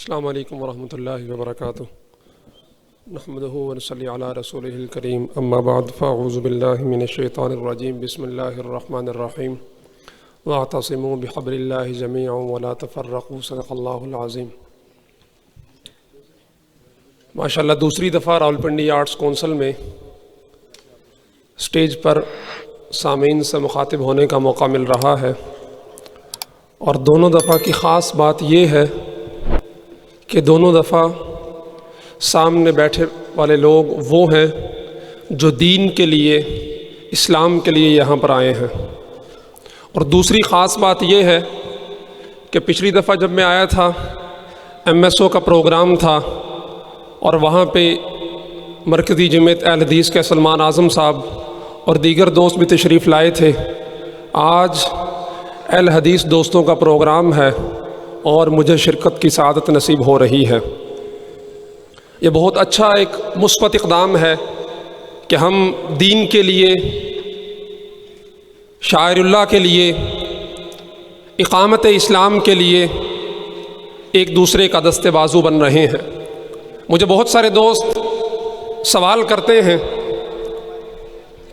السلام علیکم ورحمۃ اللہ وبرکاتہ نحمدہ ونصلی علی رسولہ الکریم اما بعد فاعوذ باللہ من الشیطان الرجیم بسم اللہ الرحمن الرحیم واعتصموا بحبل اللہ جمیعا ولا تفرقوا صدق اللہ العظیم۔ ماشاءاللہ دوسری دفعہ راولپنڈی آرٹس کونسل میں اسٹیج پر سامعین سے مخاطب ہونے کا موقع مل رہا ہے، اور دونوں دفعہ کی خاص بات یہ ہے کہ دونوں دفعہ سامنے بیٹھے والے لوگ وہ ہیں جو دین کے لیے، اسلام کے لیے یہاں پر آئے ہیں۔ اور دوسری خاص بات یہ ہے کہ پچھلی دفعہ جب میں آیا تھا MSO کا پروگرام تھا، اور وہاں پہ مرکزی جمعیت اہل حدیث کے سلمان اعظم صاحب اور دیگر دوست بھی تشریف لائے تھے۔ آج اہل حدیث دوستوں کا پروگرام ہے اور مجھے شرکت کی سعادت نصیب ہو رہی ہے۔ یہ بہت اچھا ایک مثبت اقدام ہے کہ ہم دین کے لیے، شاعر اللہ کے لیے، اقامت اسلام کے لیے ایک دوسرے کا دست بازو بن رہے ہیں۔ مجھے بہت سارے دوست سوال کرتے ہیں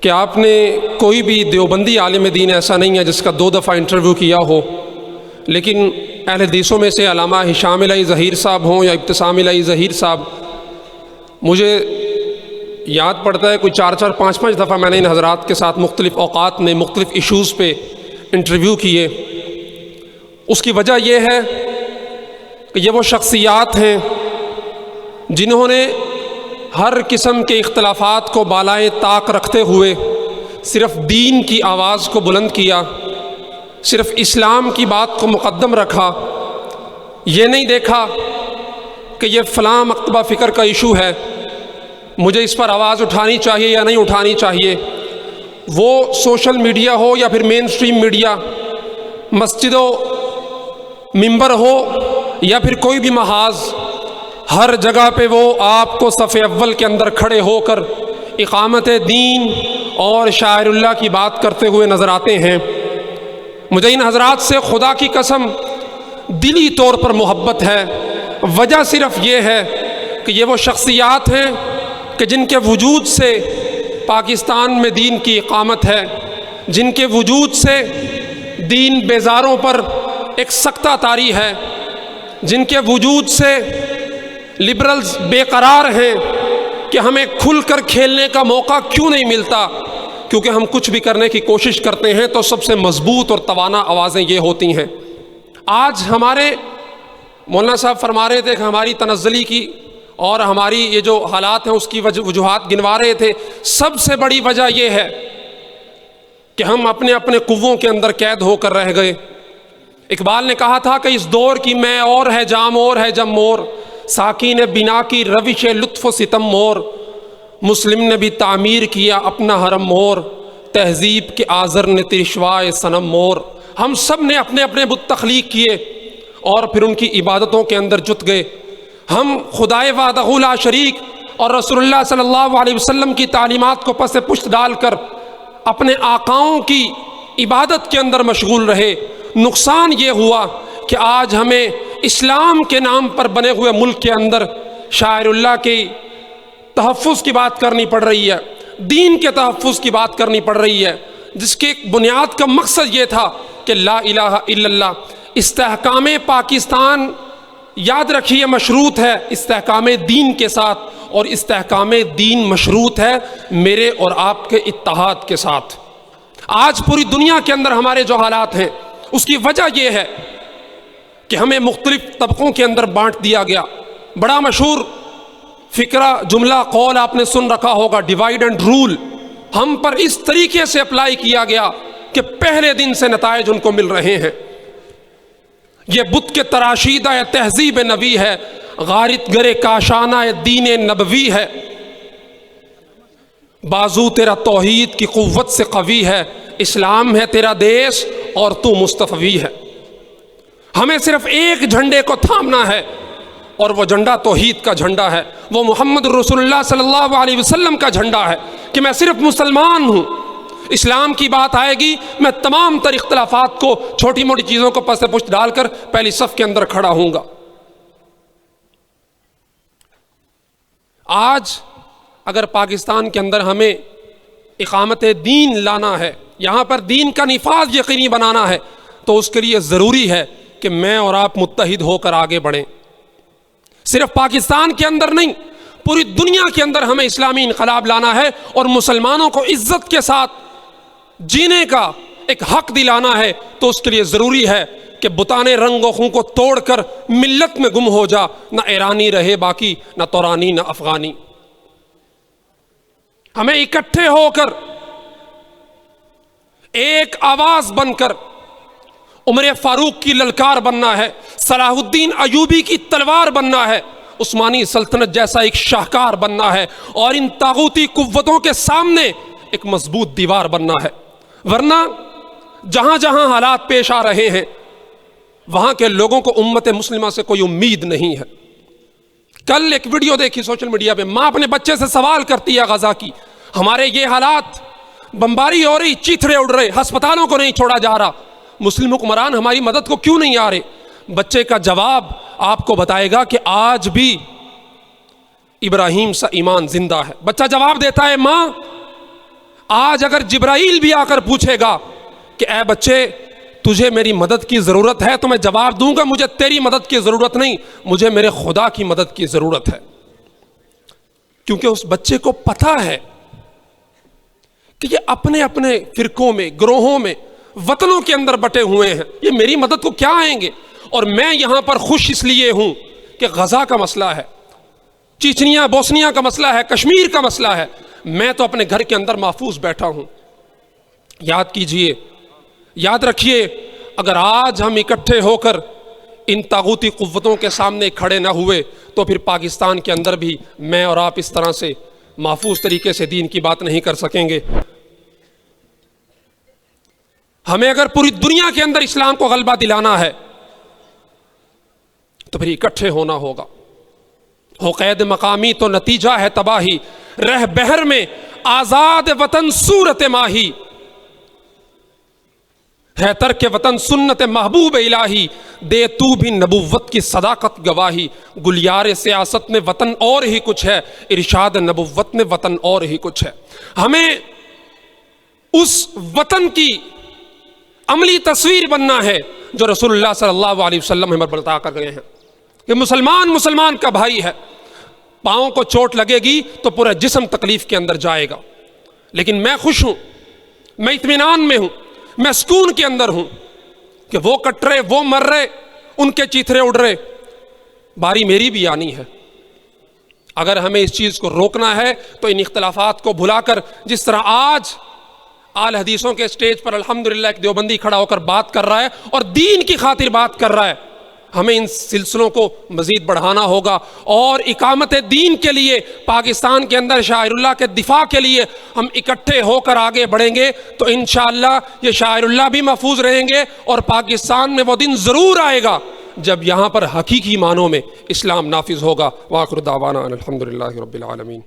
کہ آپ نے کوئی بھی دیوبندی عالم دین ایسا نہیں ہے جس کا 2 دفعہ انٹرویو کیا ہو، لیکن اہل حدیثوں میں سے علامہ ہشام الہی ظہیر صاحب ہوں یا ابتسام الہی ظہیر صاحب، مجھے یاد پڑتا ہے کوئی 4 5 دفعہ میں نے ان حضرات کے ساتھ مختلف اوقات میں مختلف ایشوز پہ انٹرویو کیے۔ اس کی وجہ یہ ہے کہ یہ وہ شخصیات ہیں جنہوں نے ہر قسم کے اختلافات کو بالائے طاق رکھتے ہوئے صرف دین کی آواز کو بلند کیا، صرف اسلام کی بات کو مقدم رکھا۔ یہ نہیں دیکھا کہ یہ فلاں مکتبہ فکر کا ایشو ہے، مجھے اس پر آواز اٹھانی چاہیے یا نہیں اٹھانی چاہیے۔ وہ سوشل میڈیا ہو یا پھر مین سٹریم میڈیا، مسجد و ممبر ہو یا پھر کوئی بھی محاذ، ہر جگہ پہ وہ آپ کو صف اول کے اندر کھڑے ہو کر اقامت دین اور شاعر اللہ کی بات کرتے ہوئے نظر آتے ہیں۔ مجھے ان حضرات سے خدا کی قسم دلی طور پر محبت ہے۔ وجہ صرف یہ ہے کہ یہ وہ شخصیات ہیں کہ جن کے وجود سے پاکستان میں دین کی اقامت ہے، جن کے وجود سے دین بیزاروں پر ایک سکتہ طاری ہے، جن کے وجود سے لبرلز بے قرار ہیں کہ ہمیں کھل کر کھیلنے کا موقع کیوں نہیں ملتا، کیونکہ ہم کچھ بھی کرنے کی کوشش کرتے ہیں تو سب سے مضبوط اور توانا آوازیں یہ ہوتی ہیں۔ آج ہمارے مولانا صاحب فرما رہے تھے کہ ہماری تنزلی کی اور ہماری یہ جو حالات ہیں اس کی وجوہات گنوا رہے تھے۔ سب سے بڑی وجہ یہ ہے کہ ہم اپنے اپنے قووں کے اندر قید ہو کر رہ گئے۔ اقبال نے کہا تھا کہ اس دور کی میں اور ہے جام اور ہے جم مور، ساکی نے بنا کی روش لطف و ستم مور، مسلم نے بھی تعمیر کیا اپنا حرم مور، تہذیب کے آذر نے ترشوائے صنم مور۔ ہم سب نے اپنے اپنے بت تخلیق کیے اور پھر ان کی عبادتوں کے اندر جت گئے۔ ہم خدائے وحدہ لا شریک اور رسول اللہ صلی اللہ علیہ وسلم کی تعلیمات کو پس پشت ڈال کر اپنے آقاؤں کی عبادت کے اندر مشغول رہے۔ نقصان یہ ہوا کہ آج ہمیں اسلام کے نام پر بنے ہوئے ملک کے اندر شاعر اللہ کی تحفظ کی بات کرنی پڑ رہی ہے، دین کے تحفظ کی بات کرنی پڑ رہی ہے، جس کے بنیاد کا مقصد یہ تھا کہ لا الہ الا اللہ۔ استحکام پاکستان یاد رکھیے مشروط ہے استحکام دین کے ساتھ، اور استحکام دین مشروط ہے میرے اور آپ کے اتحاد کے ساتھ۔ آج پوری دنیا کے اندر ہمارے جو حالات ہیں اس کی وجہ یہ ہے کہ ہمیں مختلف طبقوں کے اندر بانٹ دیا گیا۔ بڑا مشہور فکرہ، جملہ، قول آپ نے سن رکھا ہوگا، ڈیوائیڈ اینڈ رول۔ ہم پر اس طریقے سے اپلائی کیا گیا کہ پہلے دن سے نتائج ان کو مل رہے ہیں۔ یہ بت کے تراشیدہ تہذیب نبی ہے، غارت گرے کاشانہ دین نبوی ہے، بازو تیرا توحید کی قوت سے قوی ہے، اسلام ہے تیرا دیش اور تو مصطفی ہے۔ ہمیں صرف ایک جھنڈے کو تھامنا ہے، اور وہ جھنڈا توحید کا جھنڈا ہے، وہ محمد رسول اللہ صلی اللہ علیہ وسلم کا جھنڈا ہے کہ میں صرف مسلمان ہوں۔ اسلام کی بات آئے گی میں تمام تر اختلافات کو، چھوٹی موٹی چیزوں کو پس پشت ڈال کر پہلی صف کے اندر کھڑا ہوں گا۔ آج اگر پاکستان کے اندر ہمیں اقامت دین لانا ہے، یہاں پر دین کا نفاذ یقینی بنانا ہے، تو اس کے لیے ضروری ہے کہ میں اور آپ متحد ہو کر آگے بڑھیں۔ صرف پاکستان کے اندر نہیں، پوری دنیا کے اندر ہمیں اسلامی انقلاب لانا ہے اور مسلمانوں کو عزت کے ساتھ جینے کا ایک حق دلانا ہے۔ تو اس کے لیے ضروری ہے کہ بتانے رنگ و خوں کو توڑ کر ملت میں گم ہو جا، نہ ایرانی رہے باقی، نہ تورانی، نہ افغانی۔ ہمیں اکٹھے ہو کر ایک آواز بن کر عمر فاروق کی للکار بننا ہے، صلاح الدین ایوبی کی تلوار بننا ہے، عثمانی سلطنت جیسا ایک شاہکار بننا ہے، اور ان طاغوتی قوتوں کے سامنے ایک مضبوط دیوار بننا ہے۔ ورنہ جہاں جہاں حالات پیش آ رہے ہیں وہاں کے لوگوں کو امت مسلمہ سے کوئی امید نہیں ہے۔ کل ایک ویڈیو دیکھی سوشل میڈیا پہ، ماں اپنے بچے سے سوال کرتی ہے غزہ کی، ہمارے یہ حالات، بمباری ہو رہی، چیتھڑے اڑ رہے، ہسپتالوں کو نہیں چھوڑا جا رہا، مسلم حکمران ہماری مدد کو کیوں نہیں آ رہے؟ بچے کا جواب آپ کو بتائے گا کہ آج بھی ابراہیم سا ایمان زندہ ہے۔ بچہ جواب دیتا ہے، ماں آج اگر جبرائیل بھی آ کر پوچھے گا کہ اے بچے تجھے میری مدد کی ضرورت ہے، تو میں جواب دوں گا مجھے تیری مدد کی ضرورت نہیں، مجھے میرے خدا کی مدد کی ضرورت ہے۔ کیونکہ اس بچے کو پتہ ہے کہ یہ اپنے اپنے فرقوں میں، گروہوں میں، وطنوں کے اندر بٹے ہوئے ہیں، یہ میری مدد کو کیا آئیں گے؟ اور میں یہاں پر خوش اس لیے ہوں کہ غزہ کا مسئلہ ہے، چیچنیا بوسنیا کا مسئلہ ہے، کشمیر کا مسئلہ ہے، میں تو اپنے گھر کے اندر محفوظ بیٹھا ہوں۔ یاد کیجئے، یاد رکھیے، اگر آج ہم اکٹھے ہو کر ان طاغوتی قوتوں کے سامنے کھڑے نہ ہوئے تو پھر پاکستان کے اندر بھی میں اور آپ اس طرح سے محفوظ طریقے سے دین کی بات نہیں کر سکیں گے۔ ہمیں اگر پوری دنیا کے اندر اسلام کو غلبہ دلانا ہے تو پھر اکٹھے ہونا ہوگا۔ ہو قید مقامی تو نتیجہ ہے تباہی، رہ بہر میں آزاد وطن صورت ماہی، ہے ترک وطن سنت محبوب الہی، دے تو بھی نبوت کی صداقت گواہی، گلیار سیاست میں وطن اور ہی کچھ ہے، ارشاد نبوت میں وطن اور ہی کچھ ہے۔ ہمیں اس وطن کی عملی تصویر بننا ہے جو رسول اللہ صلی اللہ علیہ وسلم ہمیں بتا کر گئے ہیں کہ مسلمان کا بھائی ہے، پاؤں کو چوٹ لگے گی تو پورا جسم تکلیف کے اندر جائے گا، لیکن میں خوش ہوں، میں اطمینان میں ہوں، میں سکون کے اندر ہوں کہ وہ کٹ رہے، وہ مر رہے، ان کے چیتھرے اڑ رہے، باری میری بھی آنی ہے۔ اگر ہمیں اس چیز کو روکنا ہے تو ان اختلافات کو بھلا کر، جس طرح آج آل حدیثوں کے سٹیج پر الحمدللہ ایک دیوبندی کھڑا ہو کر بات کر رہا ہے اور دین کی خاطر بات کر رہا ہے، ہمیں ان سلسلوں کو مزید بڑھانا ہوگا، اور اقامت دین کے لیے، پاکستان کے اندر شاعر اللہ کے دفاع کے لیے ہم اکٹھے ہو کر آگے بڑھیں گے تو انشاءاللہ یہ شاعر اللہ بھی محفوظ رہیں گے، اور پاکستان میں وہ دن ضرور آئے گا جب یہاں پر حقیقی معنوں میں اسلام نافذ ہوگا۔ وآخر دعوانا الحمدللہ رب العالمین۔